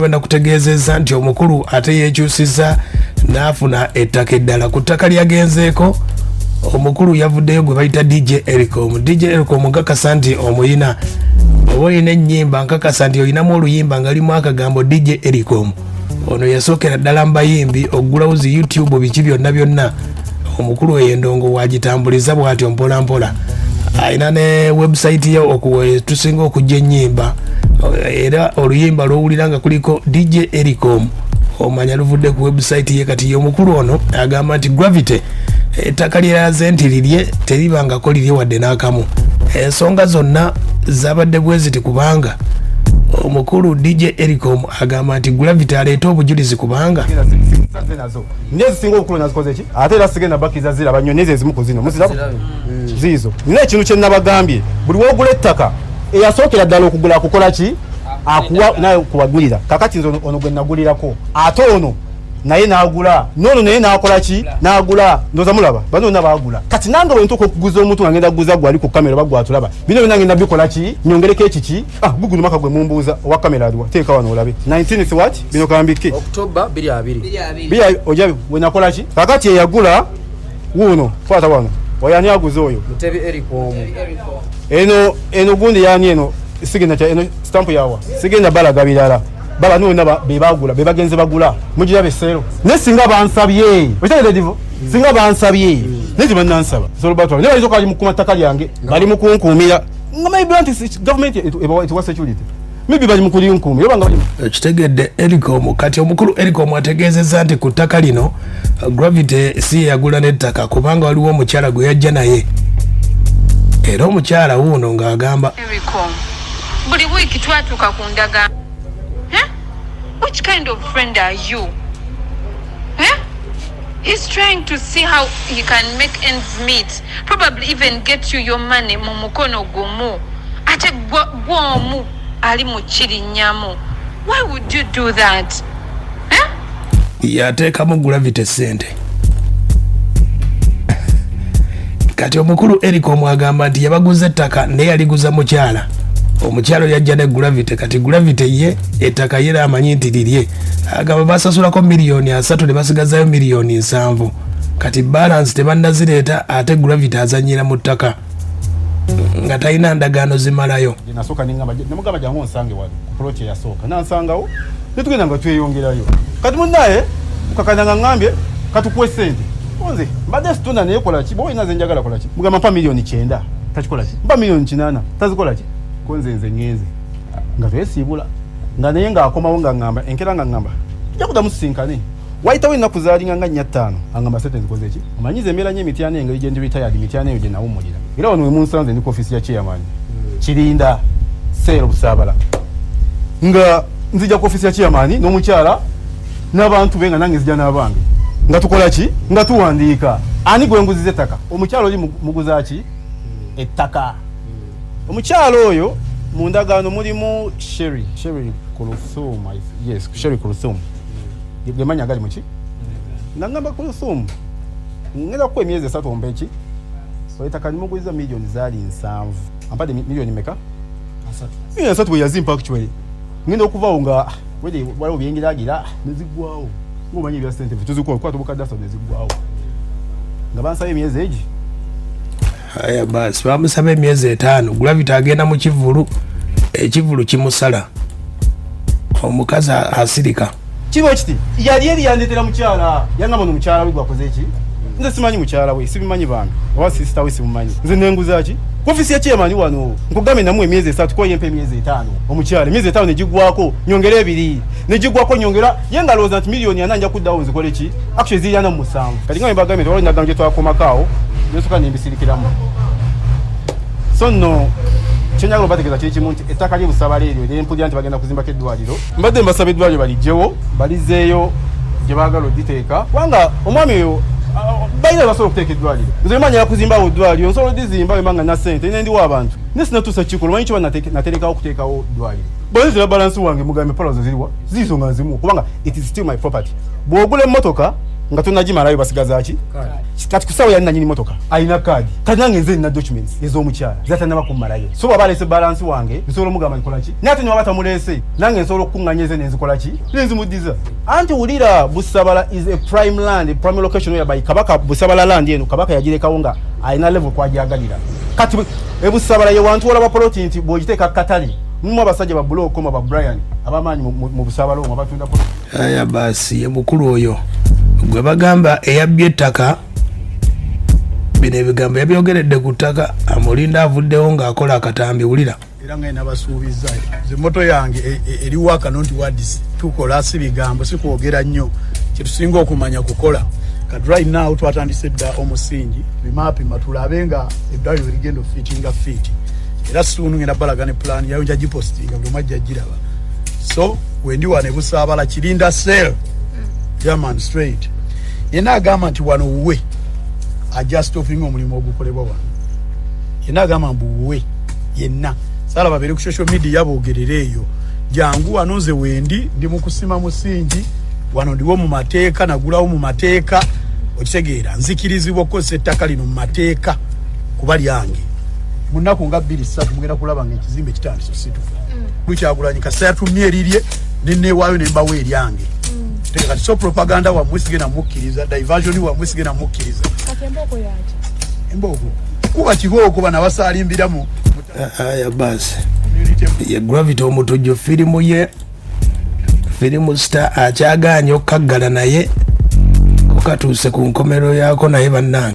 Wenda kutegeezezza nti omukulu ate yeekyusiza n'afuna ettaka eddala ku ttaka lyagenzeeko. Omukulu yavuddeyo gwe bayita DJ Erycom. DJ Erycom nkakasa nti omuyina oba olina ennyimba nkakasa nti olinamu oluyimba nga limu akagambo DJ Erycom. Ono yasookera ddala mu bayimbi okugulawo zi YouTube biki byonna byonna. Omukulu eyo endongo waagitambuliza bw'atyo mpola mpola. Ayina ne website ye tusinga okujja ennyimba era oluyimba lwowulira nga kuliko DJ Erycom omanya luvudde ku website ye. Kati ye omukulu ono agamba nti Gravity ettaka lyeraze nti lirye teribangako lirye wadde n'akamu. Ensonga zonna zabadde bwe ziti kubanga omukulu DJ Erycom agamba nti Gravity aleeta obujulizi kubanga ndezi singa okukulu nazikoze ki ate era sigenda bakiza zira banyoneze ezimu ku zino muzirabo zizo nina ekintu kye nabagambye buli wogula ettaka eyasookera ddala okugula kukola ki akuwa naye kuwagulira kakati nzo ono gwe nagulirako ate ono naye n'agula nono naye n'akola ki n'agula ndoza mulaba bano n'abagula kati nange bwe ntuuka okuguza omuntu nga ngenda kuguza gwali ku kamera bagwatulaba bino byonna ngenda bikola ki nyongereko ekiki Google maka gwe mumbuuza owa kamera aliwa teeka wano olabe 19th what bino kambike October 22 bya ojabe we nakola ki kakati eyagula wuno kwata wano oyani aguze oyo Mutebi Erycom eno gundi yani eno sigenda cha eno stamp yawa sigenda balaga bilala bala no naba bebagula bebagenze bagula mujira besero ne singa bansabye otegede divo singa bansabye nezi banansaba zolo batwa ne balizo kali mukuma takali yange bali mukunkumira ngama ibranti government it was security maybe bali mukuli nkumu yobanga bali kitegedde Erycom. Kati omukulu Erycom ategeezezza nti ku ttaka lino Gravity si yagula n'ettaka kubanga waliwo omukyala gwe yajja naye era omukyala wuuno ng'agamba Erycom buli wiiki twatuuka ku ndaga. Which kind of friend are you? He's trying to see how he can make ends meet, probably even get you your money mu mukono gumu ate gwomu ali mu kirinyamu. Why would you do that? yateekamu Gravity sente. Kati omukulu Erycom agamba nti yabaguza ettaka naye yaliguza mukyala. Omukyalo yajja ne Gravity. Kati Gravity ye ettaka ye amanyi nti lirye agamba basasulako $3 ne basigazayo $7. Kati balance tebannazireeta ate Gravity azanyira mu ttaka nga talina ndagaano zimalayo. nasooka nemugamba jangu onsange wali ku plot eyasooka nansangawo netugenda nga tweyongerayo kati munnaye mukakanya ngambye katukuwe sente onze mbadde situna naye kola ki bwe oyina ze njagala kola ki mugamba mpa $9 takikola ki mpa $8 tazikola ki konze nze ngenze nga twesiibula nga naye ng'akomawo nga ngamba enkera nga ngamba nja kudamu sisinkane wayitawo ennaku zaalinga nga 5 angamba sente nzikoze ki omanyiza embeera nyo emityana engeri gye ndi retired emityana eyo gye nawummulira era wano we munsanze ndi ku ofisi ya chairman kirinda seero busaabala nga nzija ku ofisi ya chairman n'omukyala n'abantu be nga nange nzija n'abange nga tukola ki nga tuwandiika ani gwe nguziza ettaka omukyala oli muguza ki ettaka omukyalo oyo mu ndagaano mulimu Sherry Kulthum. Yes, Sherry Kulthum gemanya agali muki nangamba Kulthum ngenda ku emyezi 3 ombeki oyitaka nimuguliza milioni zali 7 ampade milioni meka 3 bwe yazimpa actually ngenda okuvaawo nga wali obyengiragira nezigwawo ngomanyi bya sente tuzikuwa kwa tubukadda so nezigwawo nga bansabe emyezi egi aya basi bamusaba emyezi 5. Gravity agenda mu kivulu ekivulu kimusala omukazi asirika kibo kiti yali yandetera mukyala yangamba nomukyala we gwakoze ki nze simanyi mukyala we sibimanyi bange oba sister we simumanyi nze nenguza ki ku ofisi ya chairman wano nkugambe namu emyezi 3 ko yempe emyezi 5 omukyala emyezi 5 negigwako nyongera 2 negigwako nyongera yenga loza nti milioni ananja kuddawo nzikole ki actually ziyana mu 7 kati nga mbagambe twali nagambye twakomakaawo nesuka nembisirikiramu so no chenyago bategeza kiri kimu nti ettaka lye busabala eryo lyempulira nti bagenda kuzimbako eddwaliro mbadde mbasaba eddwaliro balijjewo balizeeyo gye baagala oditeeka kubanga omwami oyo balina basobola okuteeka eddwaliro nze manya yakuzimbawo eddwaliro nsobola odizimba wemanga na sente ine ndiwo abantu ne sinatuusa kikulu manyi kiba naterekawo okuteekawo eddwaliro bwezira balansi wange mugambe palazo ziriwa ziizo nga nzimu kubanga it is still my property bw'ogula emmotoka nga tonagimalayo basigaza ki kati kusawo yalina nyini motoka alina kaadi kati nange nze nina documents ez'omukyala zatanaba kummalayo so bwaba alese balansi wange nsobola omugamba nkola ki naye ate niwaba tamuleese nange nsobola okukuŋŋanya eze nenzikola ki nenzimuddiza anti wulira Busabala is a prime land, prime location whereby kabaka Busabala land eno kabaka yagirekawo nga alina level kwajagalira kati Busabala ye wantu wala bapoloti nti bw'ogiteeka katali mumu abasajja ba Buloko ba Brian abamanyi mu Busabala omwo abatunda poloti aya basi ye mukulu oyo gwe bagamba eyabbye ettaka bino ebigambo yabyogeredde ku ttaka amulinda avuddewo ng'akola akatambi wulira era nga nabasuubiza ze moto yange eri waka nonti wadis tukola si bigambo si kwogera nnyo kitusinga okumanya kukola kati right now twatandise dda omusingi bimapima tulabe nga eddwaliro ligenda fitinga fiti era sunu ngenda balagane plan yayo nja gipostinga buli mwajja giraba so wendi wane Busabala kirinda sell German straight yena agamba nti wano uwe ajust ofinga omulimu ogukolebwa wano yena agamba mbuwe yenna sala babere ku social media yabogerera eyo jangu wano nze wendi ndi mu kusima musingi wano ndiwo mu mateeka nagulawo mu mateeka okitegeera nzikirizibwa ko ettaka lino mu mateeka kuba lyange munaku nga 2-3 mugenda kulaba nga ekizimbe kitandise situ kukyagulanye kasaya tumye lirye nenewaayo nembawo eryange kati so propaganda wa mwisigena mukkiriza diversion wa mwisigena mukkiriza Emboko yaje emboko kuba kiboko bana basalimbiramu aya basi ye Gravity omutujju firimu star akyaganya okukaggala naye okatuuse ku nkomero yaako naye bannange